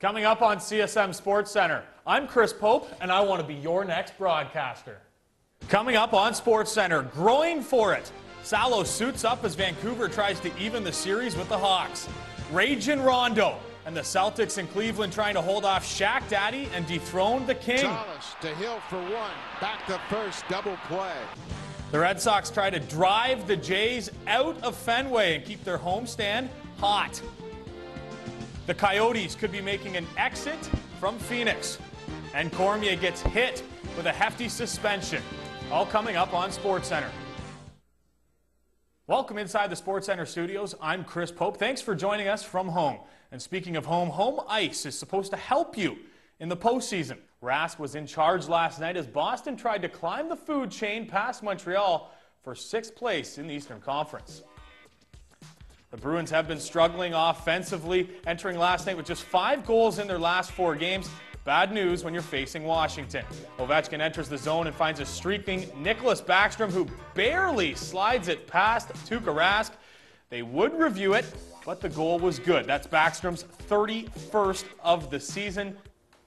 Coming up on CSM Sports Center, I'm Chris Pope, and I want to be your next broadcaster. Coming up on Sports Center, growing for it. Salo suits up as Vancouver tries to even the series with the Hawks. Ragin' Rondo, and the Celtics in Cleveland trying to hold off Shaq Daddy and dethrone the King. Thomas to Hill for one, back to first, double play. The Red Sox try to drive the Jays out of Fenway and keep their homestand hot. The Coyotes could be making an exit from Phoenix. And Cormier gets hit with a hefty suspension. All coming up on SportsCenter. Welcome inside the SportsCenter studios. I'm Chris Pope. Thanks for joining us from home. And speaking of home, home ice is supposed to help you in the postseason. Rask was in charge last night as Boston tried to climb the food chain past Montreal for 6th place in the Eastern Conference. The Bruins have been struggling offensively, entering last night with just 5 goals in their last 4 games. Bad news when you're facing Washington. Ovechkin enters the zone and finds a streaking Nicholas Backstrom, who barely slides it past Tuukka Rask. They would review it, but the goal was good. That's Backstrom's 31st of the season.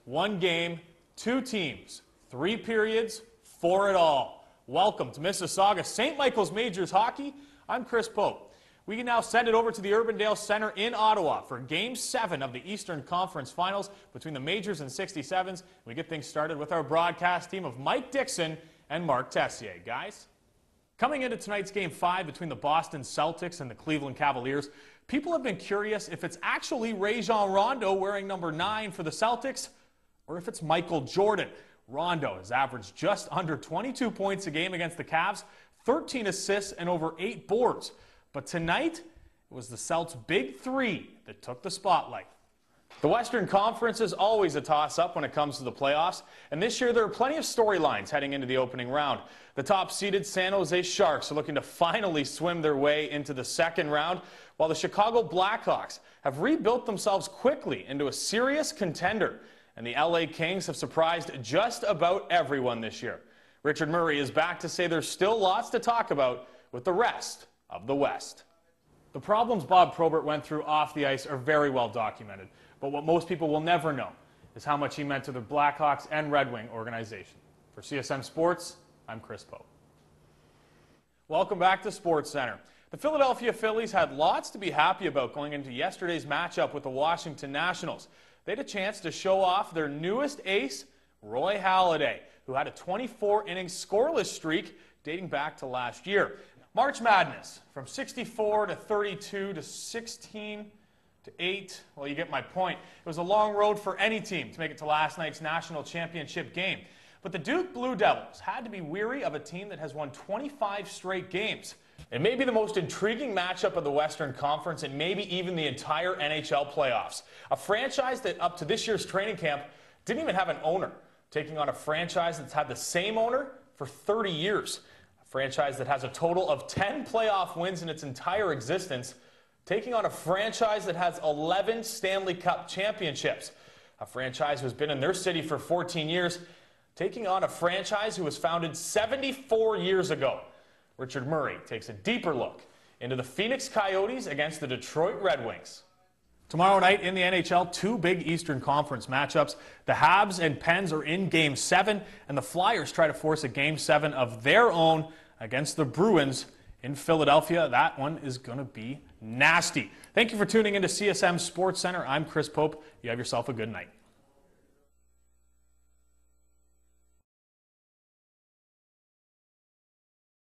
1 game, 2 teams, 3 periods, 4 it all. Welcome to Mississauga St. Michael's Majors Hockey. I'm Chris Pope. We can now send it over to the Urbandale Center in Ottawa for Game 7 of the Eastern Conference Finals between the Majors and 67s. We get things started with our broadcast team of Mike Dixon and Mark Tessier. Guys, coming into tonight's Game 5 between the Boston Celtics and the Cleveland Cavaliers, people have been curious if it's actually Rajon Rondo wearing number 9 for the Celtics or if it's Michael Jordan. Rondo has averaged just under 22 points a game against the Cavs, 13 assists and over 8 boards. But tonight, it was the Celts' big 3 that took the spotlight. The Western Conference is always a toss-up when it comes to the playoffs, and this year there are plenty of storylines heading into the opening round. The top-seeded San Jose Sharks are looking to finally swim their way into the second round, while the Chicago Blackhawks have rebuilt themselves quickly into a serious contender, and the LA Kings have surprised just about everyone this year. Richard Murray is back to say there's still lots to talk about with the rest of the West. The problems Bob Probert went through off the ice are very well documented, but what most people will never know is how much he meant to the Blackhawks and Red Wing organization. For CSM Sports, I'm Chris Pope. Welcome back to SportsCenter. The Philadelphia Phillies had lots to be happy about going into yesterday's matchup with the Washington Nationals. They had a chance to show off their newest ace, Roy Halladay, who had a 24-inning scoreless streak dating back to last year. March Madness, from 64 to 32 to 16 to 8. Well, you get my point. It was a long road for any team to make it to last night's national championship game. But the Duke Blue Devils had to be weary of a team that has won 25 straight games. It may be the most intriguing matchup of the Western Conference and maybe even the entire NHL playoffs. A franchise that up to this year's training camp didn't even have an owner, taking on a franchise that's had the same owner for 30 years. Franchise that has a total of 10 playoff wins in its entire existence, taking on a franchise that has 11 Stanley Cup championships. A franchise who's been in their city for 14 years, taking on a franchise who was founded 74 years ago. Richard Murray takes a deeper look into the Phoenix Coyotes against the Detroit Red Wings. Tomorrow night in the NHL, 2 big Eastern Conference matchups. The Habs and Pens are in Game 7, and the Flyers try to force a Game 7 of their own against the Bruins in Philadelphia. That one is going to be nasty. Thank you for tuning into CSM Sports Center. I'm Chris Pope. You have yourself a good night.